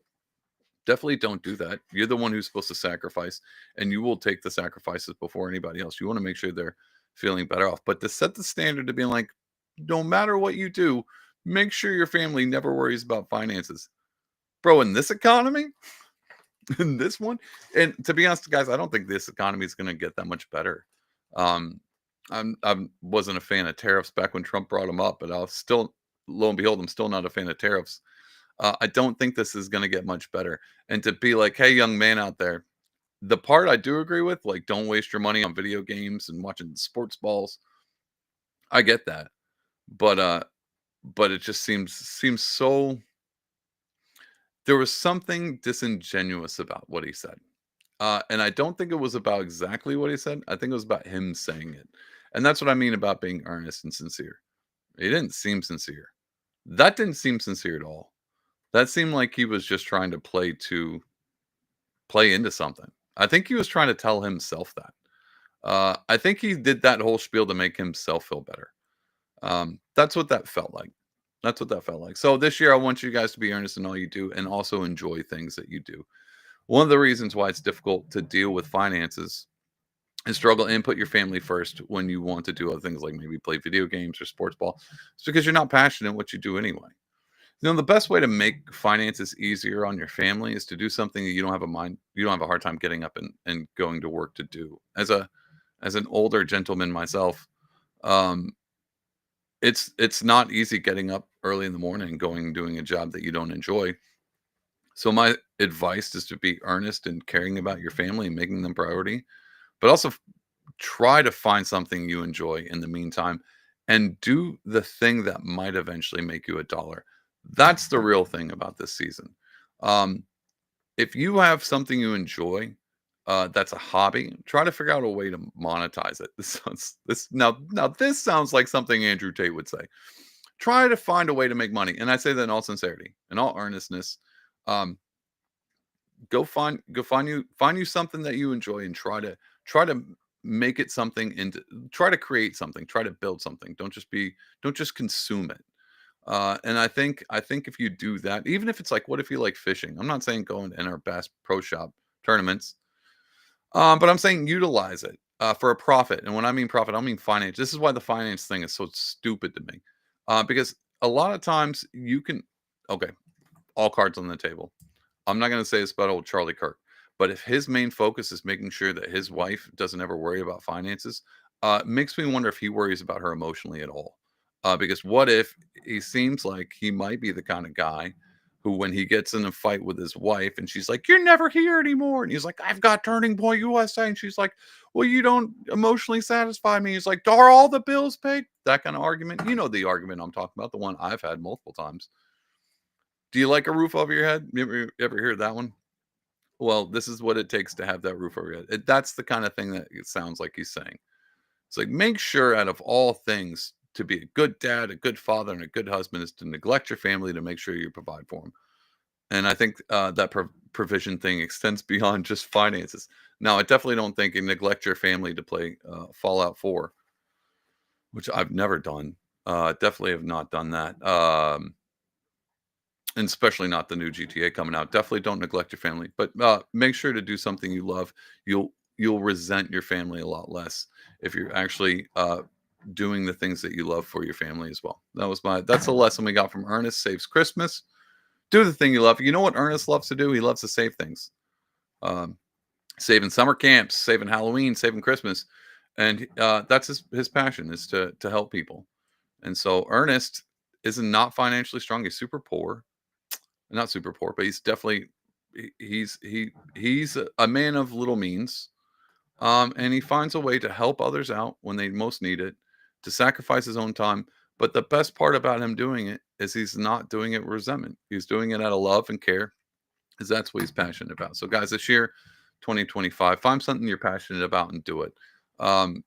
Definitely don't do that. You're the one who's supposed to sacrifice, and you will take the sacrifices before anybody else. You want to make sure they're feeling better off. But to set the standard to be like, no matter what you do, make sure your family never worries about finances. Bro, in this economy, in this one, and to be honest, guys, I don't think this economy is going to get that much better. Um, I wasn't a fan of tariffs back when Trump brought them up, but I'll still, lo and behold, I'm still not a fan of tariffs. I don't think this is going to get much better. And to be like, hey, young man out there, the part I do agree with, like, don't waste your money on video games and watching sports balls. I get that, but but it just seems so. There was something disingenuous about what he said, and I don't think it was about exactly what he said. I think it was about him saying it, and that's what I mean about being earnest and sincere. He didn't seem sincere. That didn't seem sincere at all. That seemed like he was just trying to play into something. I think he was trying to tell himself that. I think he did that whole spiel to make himself feel better. That's what that felt like. That's what that felt like. So this year, I want you guys to be earnest in all you do and also enjoy things that you do. One of the reasons why it's difficult to deal with finances and struggle and put your family first when you want to do other things like maybe play video games or sports ball, it's because you're not passionate in what you do anyway. The best way to make finances easier on your family is to do something that you don't have a hard time getting up and going to work to do. As an older gentleman myself, um, it's not easy getting up early in the morning and going and doing a job that you don't enjoy. So my advice is to be earnest and caring about your family and making them priority, but also try to find something you enjoy in the meantime and do the thing that might eventually make you a dollar. That's the real thing about this season. Um, if you have something you enjoy, that's a hobby, try to figure out a way to monetize it. This sounds like something Andrew Tate would say. Try to find a way to make money. And I say that in all sincerity, in all earnestness. Um, find you something that you enjoy and try to make it something into try to create something, try to build something. Don't just consume it. And I think if you do that, even if it's like, what if you like fishing? I'm not saying go and enter Bass Pro Shop tournaments, but I'm saying utilize it for a profit. And when I mean profit, I don't mean finance. This is why the finance thing is so stupid to me, because a lot of times you can. Okay, all cards on the table. I'm not going to say this about old Charlie Kirk, but if his main focus is making sure that his wife doesn't ever worry about finances, it makes me wonder if he worries about her emotionally at all. Because what if he seems like he might be the kind of guy who, when he gets in a fight with his wife and she's like, "You're never here anymore," and he's like, "I've got Turning Point USA," and she's like, "Well, you don't emotionally satisfy me." He's like, "Are all the bills paid?" That kind of argument. You know the argument I'm talking about, the one I've had multiple times. Do you like a roof over your head? You ever hear that one? Well, this is what it takes to have that roof over your head. That's the kind of thing that it sounds like he's saying. It's like, make sure out of all things to be a good dad, a good father, and a good husband is to neglect your family to make sure you provide for them. And I think that provision thing extends beyond just finances. Now, I definitely don't think you neglect your family to play Fallout 4, which I've never done. Definitely have not done that. And especially not the new GTA coming out. Definitely don't neglect your family, but make sure to do something you love. You'll resent your family a lot less if you're actually doing the things that you love for your family as well. That's the lesson we got from Ernest Saves Christmas. Do the thing you love. You know what Ernest loves to do? He loves to save things. Um, Saving summer camps, saving Halloween, saving Christmas, and that's his passion is to help people. And so Ernest is not financially strong. He's super poor, not super poor, but he's definitely he's a man of little means, and he finds a way to help others out when they most need it, to sacrifice his own time. But the best part about him doing it is he's not doing it with resentment. He's doing it out of love and care, because that's what he's passionate about. So, guys, this year, 2025, find something you're passionate about and do it,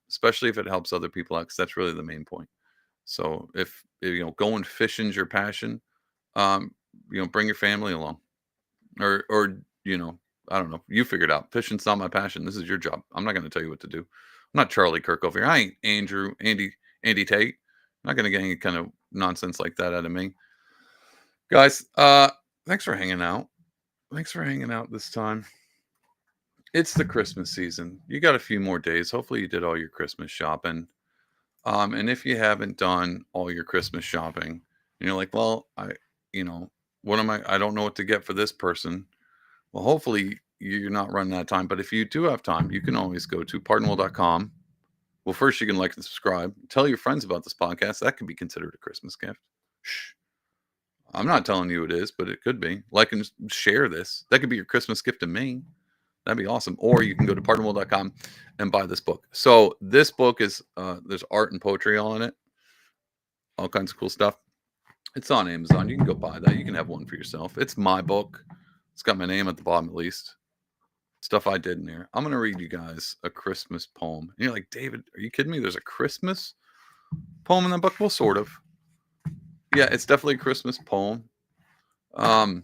especially if it helps other people out, because that's really the main point. So, if going fishing's your passion, um, bring your family along, or I don't know. You figure it out. Fishing's not my passion. This is your job. I'm not going to tell you what to do. I'm not Charlie Kirk over here. I ain't Andy Tate. I'm not going to get any kind of nonsense like that out of me, guys. Thanks for hanging out. Thanks for hanging out this time. It's the Christmas season. You got a few more days. Hopefully, you did all your Christmas shopping. And if you haven't done all your Christmas shopping, and you're like, well, what am I? I don't know what to get for this person. Well, hopefully you're not running out of time. But if you do have time, you can always go to pardonwell.com. Well, first you can like and subscribe. Tell your friends about this podcast. That could be considered a Christmas gift. Shh. I'm not telling you it is, but it could be. Like and share this. That could be your Christmas gift to me. That'd be awesome. Or you can go to pardonwell.com and buy this book. So this book is there's art and poetry all in it. All kinds of cool stuff. It's on Amazon. You can go buy that. You can have one for yourself. It's my book. It's got my name at the bottom at least. Stuff I did in there. I'm going to read you guys a Christmas poem. And you're like, David, are you kidding me? There's a Christmas poem in that book? Well, sort of. Yeah, it's definitely a Christmas poem. And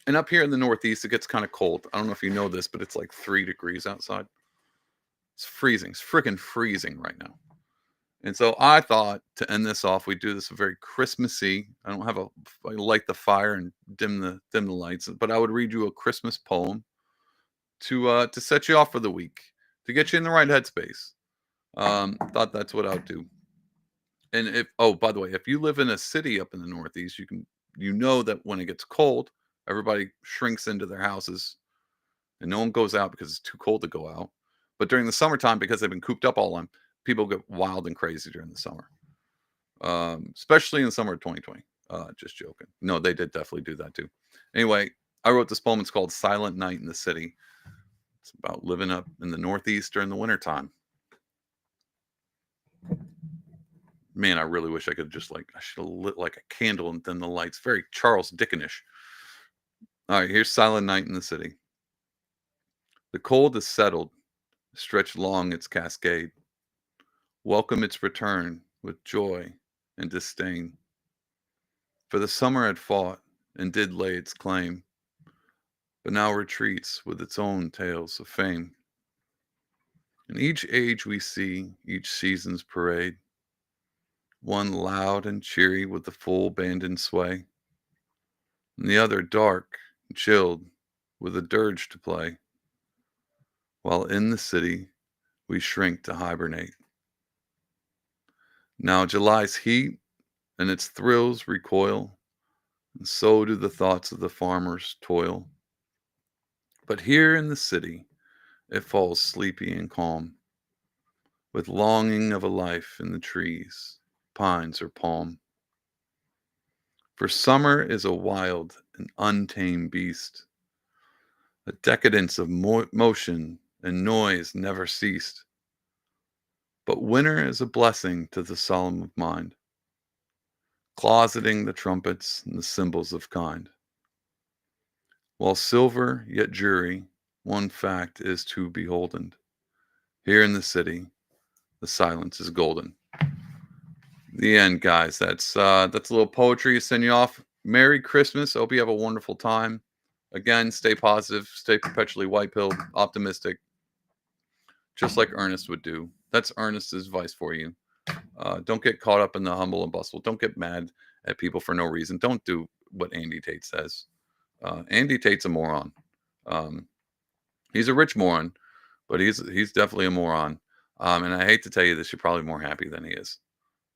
up here in the Northeast, it gets kind of cold. I don't know if you know this, but it's like 3 degrees outside. It's freezing. It's freaking freezing right now. And so I thought to end this off, we do this very Christmassy. I light the fire and dim the lights, but I would read you a Christmas poem to set you off for the week, to get you in the right headspace. Thought that's what I would do. And by the way, if you live in a city up in the Northeast, you know that when it gets cold, everybody shrinks into their houses and no one goes out because it's too cold to go out. But during the summertime, because they've been cooped up all the time, people get wild and crazy during the summer, especially in the summer of 2020. Just joking. No, they did definitely do that too. Anyway, I wrote this poem. It's called Silent Night in the City. It's about living up in the Northeast during the wintertime. Man, I really wish I could I should have lit like a candle and then the lights. Very Charles Dickenish. All right, here's Silent Night in the City. The cold is settled, stretched long its cascade. Welcome its return with joy and disdain. For the summer had fought and did lay its claim, but now retreats with its own tales of fame. In each age we see each season's parade, one loud and cheery with the full band in sway, and the other dark and chilled with a dirge to play, while in the city we shrink to hibernate. Now July's heat and its thrills recoil and so do the thoughts of the farmer's toil. But here in the city, it falls sleepy and calm, with longing of a life in the trees, pines or palm. For summer is a wild and untamed beast, a decadence of motion and noise never ceased. But winter is a blessing to the solemn of mind, closeting the trumpets and the cymbals of kind. While silver yet dreary, one fact is to beholden. Here in the city, the silence is golden. The end, guys. That's a little poetry to send you off. Merry Christmas. Hope you have a wonderful time. Again, stay positive, stay perpetually white-pilled, optimistic, just like Ernest would do. That's Ernest's advice for you. Don't get caught up in the humble and bustle. Don't get mad at people for no reason. Don't do what Andy Tate says. Andy Tate's a moron. He's a rich moron, but he's definitely a moron. And I hate to tell you this, you're probably more happy than he is.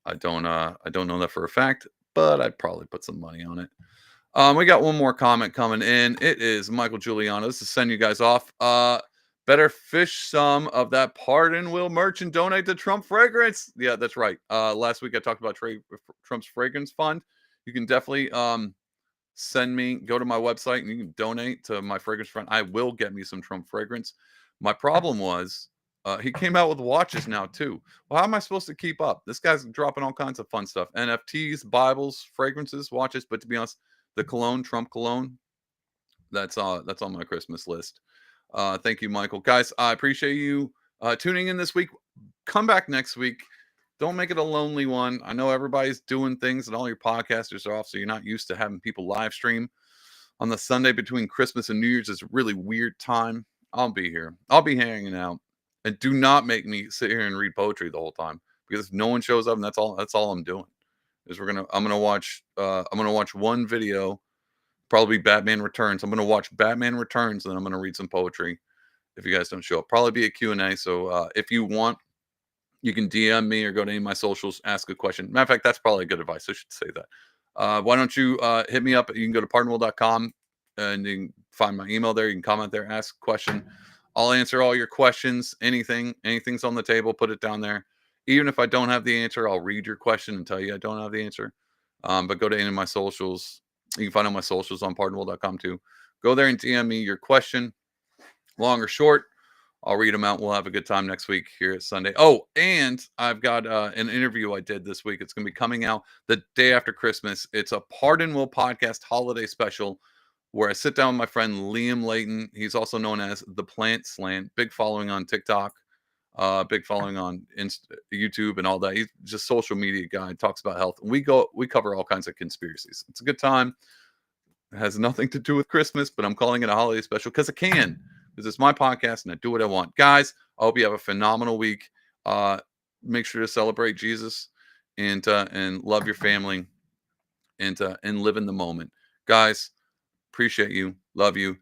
I don't know that for a fact, but I'd probably put some money on it. We got one more comment coming in. It is Michael Giuliano. This is send you guys off. Better fish some of that Pardon Will merch and donate to Trump Fragrance. Yeah, that's right. Last week I talked about Trump's Fragrance Fund. You can definitely go to my website and you can donate to my fragrance fund. I will get me some Trump fragrance. My problem was he came out with watches now too. Well, how am I supposed to keep up? This guy's dropping all kinds of fun stuff. NFTs, Bibles, fragrances, watches. But to be honest, the cologne, Trump cologne, that's on my Christmas list. Thank you, Michael. Guys, I appreciate you tuning in this week. Come back next week. Don't make it a lonely one. I know everybody's doing things and all your podcasters are off, so you're not used to having people live stream on the Sunday between Christmas and New Year's. Is a really weird time. I'll be here. I'll be hanging out. And do not make me sit here and read poetry the whole time, because if no one shows up, and that's all I'm doing. Is I'm gonna watch one video, probably Batman Returns. I'm gonna watch Batman Returns, and then I'm gonna read some poetry. If you guys don't show up, probably be a Q&A. So if you want, you can DM me or go to any of my socials, ask a question. Matter of fact, that's probably good advice. I should say that. Why don't you hit me up? You can go to pardonable.com and you can find my email there. You can comment there, ask a question. I'll answer all your questions. Anything's on the table, put it down there. Even if I don't have the answer, I'll read your question and tell you I don't have the answer. But go to any of my socials. You can find all my socials on pardonable.com too. Go there and DM me your question, long or short. I'll read them out. We'll have a good time next week here at Sunday. Oh, and I've got an interview I did this week. It's going to be coming out the day after Christmas. It's a Pardon Will podcast holiday special where I sit down with my friend Liam Layton. He's also known as The Plant Slant. Big following on TikTok, big following on YouTube and all that. He's just social media guy. Talks about health. We cover all kinds of conspiracies. It's a good time. It has nothing to do with Christmas, but I'm calling it a holiday special because it can. Because it's my podcast and I do what I want. Guys, I hope you have a phenomenal week. Make sure to celebrate Jesus and love your family and live in the moment. Guys, appreciate you. Love you.